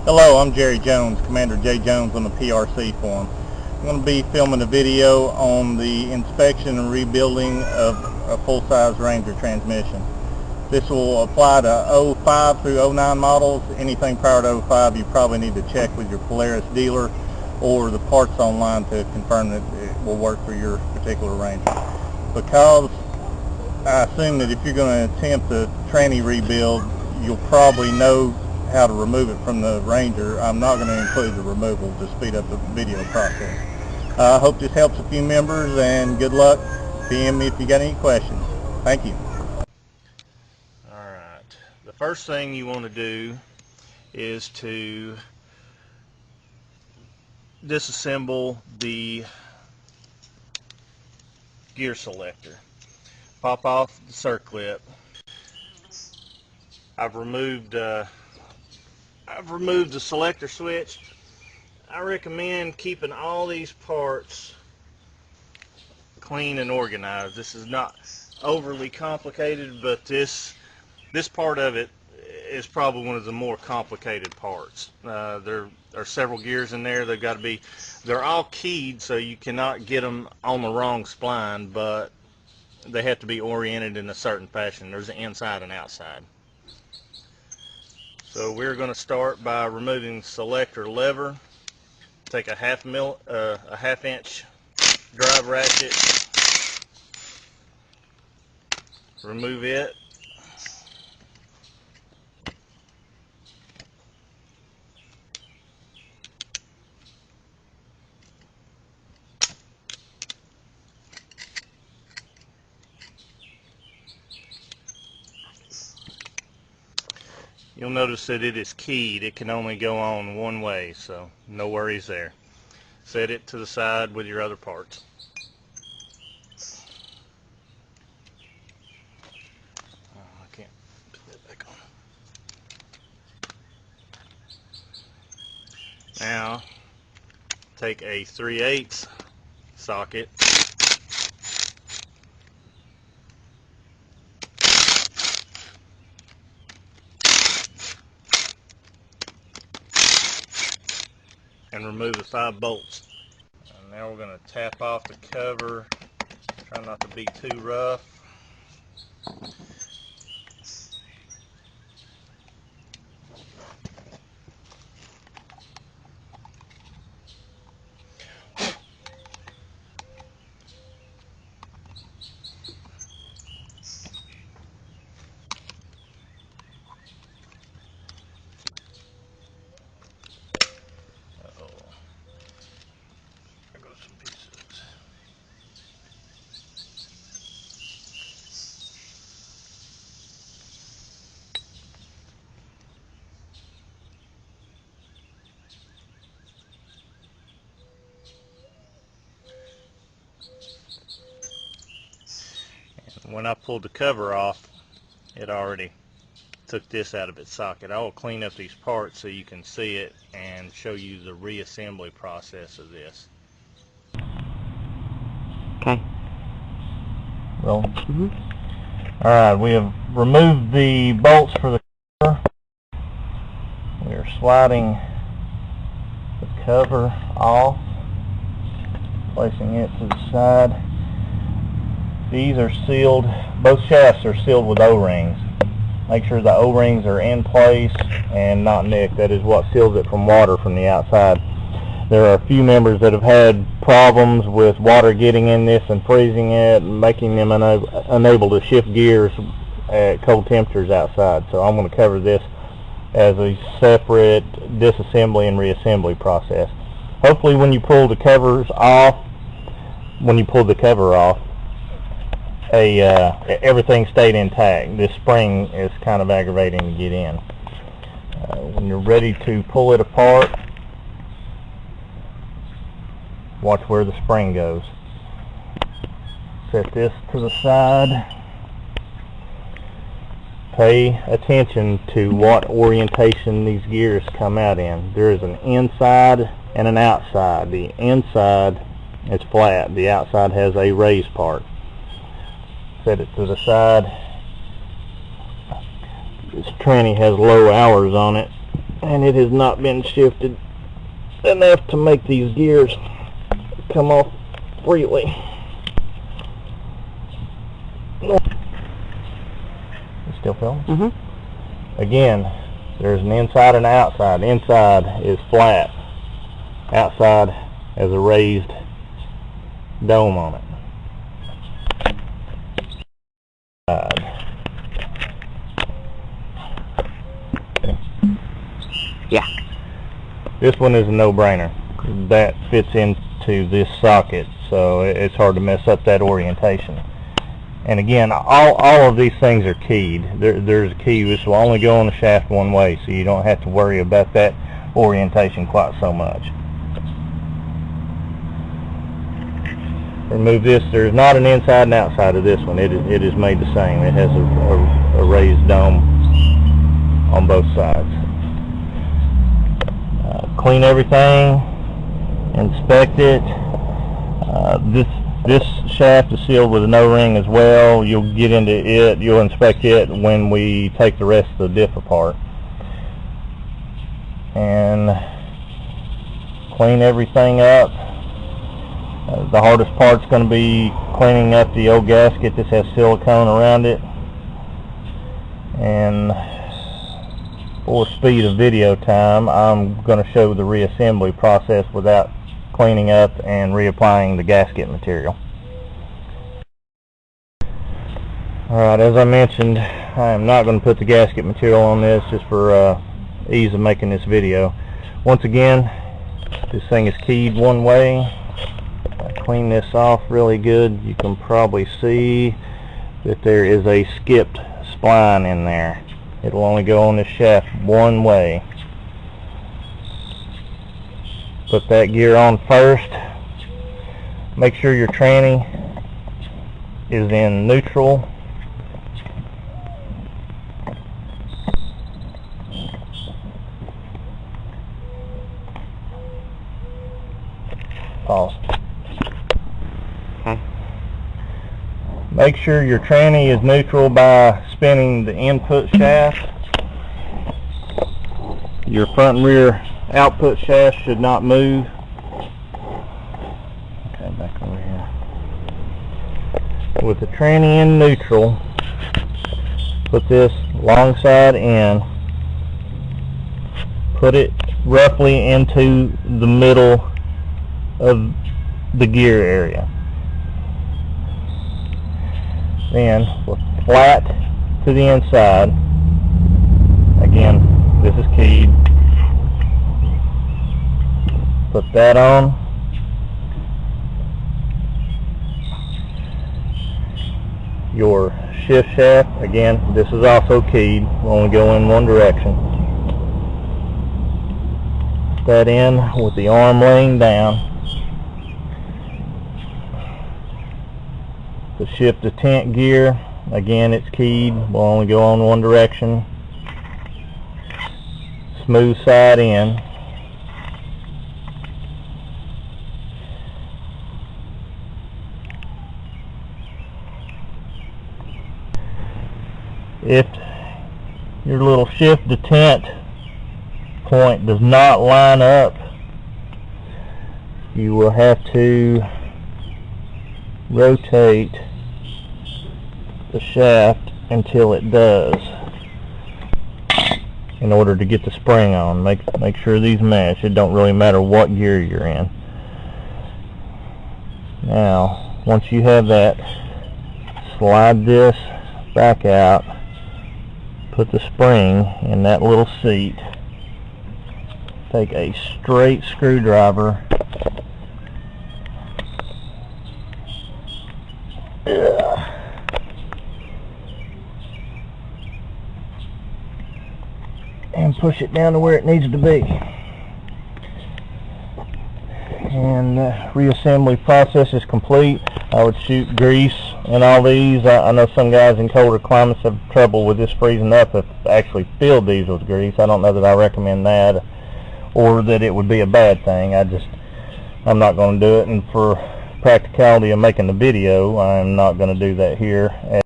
Hello, I'm Jerry Jones, Commander J. Jones on the PRC forum. I'm going to be filming a video on the inspection and rebuilding of a full-size Ranger transmission. This will apply to 05 through 09 models. Anything prior to 05 you probably need to check with your Polaris dealer or the parts online to confirm that it will work for your particular Ranger. Because I assume that if you're going to attempt a tranny rebuild, you'll probably know how to remove it from the Ranger. I'm not going to include the removal to speed up the video process. I hope this helps a few members, and good luck. PM me if you got any questions. Thank you. Alright, the first thing you want to do is to disassemble the gear selector. Pop off the circlip. I've removed the selector switch. I recommend keeping all these parts clean and organized. This is not overly complicated, but this part of it is probably one of the more complicated parts. There are several gears in there. They're all keyed, so you cannot get them on the wrong spline, but they have to be oriented in a certain fashion. There's an inside and outside. So we're going to start by removing the selector lever. Take a half inch drive ratchet, remove it. You'll notice that it is keyed. It can only go on one way, so no worries there. Set it to the side with your other parts. I can't put that back on. Now, take a 3/8 socket. And remove the 5 bolts. And now we're going to tap off the cover. Try not to be too rough. When I pulled the cover off, it already took this out of its socket. I will clean up these parts so you can see it and show you the reassembly process of this. Okay. Roll. Alright, we have removed the bolts for the cover. We are sliding the cover off, placing it to the side. These are sealed, both shafts are sealed with O-rings. Make sure the O-rings are in place and not nicked. That is what seals it from water from the outside. There are a few members that have had problems with water getting in this and freezing it, making them unable to shift gears at cold temperatures outside. So I'm going to cover this as a separate disassembly and reassembly process. Hopefully when you pull the cover off, everything stayed intact. This spring is kind of aggravating to get in. When you're ready to pull it apart, watch where the spring goes. Set this to the side. Pay attention to what orientation these gears come out in. There is an inside and an outside. The inside is flat. The outside has a raised part. Set it to the side. This tranny has low hours on it, and it has not been shifted enough to make these gears come off freely. You still filming? Mm-hmm. Again, there's an inside and an outside. Inside is flat. Outside has a raised dome on it. Yeah. This one is a no-brainer. That fits into this socket, so it's hard to mess up that orientation. And again, all of these things are keyed. There's a key. This will only go on the shaft one way, so you don't have to worry about that orientation quite so much. Remove this. There's not an inside and outside of this one. It is made the same. It has a raised dome on both sides. Clean everything. Inspect it. This shaft is sealed with an O-ring as well. You'll get into it. You'll inspect it when we take the rest of the diff apart. And clean everything up. The hardest part's going to be cleaning up the old gasket. This has silicone around it. And for speed of video time, I'm going to show the reassembly process without cleaning up and reapplying the gasket material. Alright, as I mentioned, I am not going to put the gasket material on this just for ease of making this video. Once again, this thing is keyed one way. I clean this off really good. You can probably see that there is a skipped spline in there. It will only go on this shaft one way. Put that gear on first. Make sure your tranny is in neutral. Pause. Okay. Make sure your tranny is neutral by spinning the input shaft. Your front and rear output shaft should not move. Okay, back over here. With the tranny in neutral, put this long side in. Put it roughly into the middle of the gear area. Then flat to the inside. Again, this is keyed. Put that on. Your shift shaft, again, this is also keyed. Will only go in one direction. Put that in with the arm laying down. To shift the tent gear, again, it's keyed. Will only go on one direction. Smooth side in. If your little shift the tent point does not line up, you will have to rotate the shaft until it does in order to get the spring on. Make sure these mesh. It don't really matter what gear you're in. Now, once you have that, slide this back out. Put the spring in that little seat. Take a straight screwdriver. And push it down to where it needs to be. And the reassembly process is complete. I would shoot grease in all these. I know some guys in colder climates have trouble with this freezing up if they actually filled these with grease. I don't know that I recommend that or that it would be a bad thing. I'm not going to do it, and for practicality of making the video, I'm not going to do that here.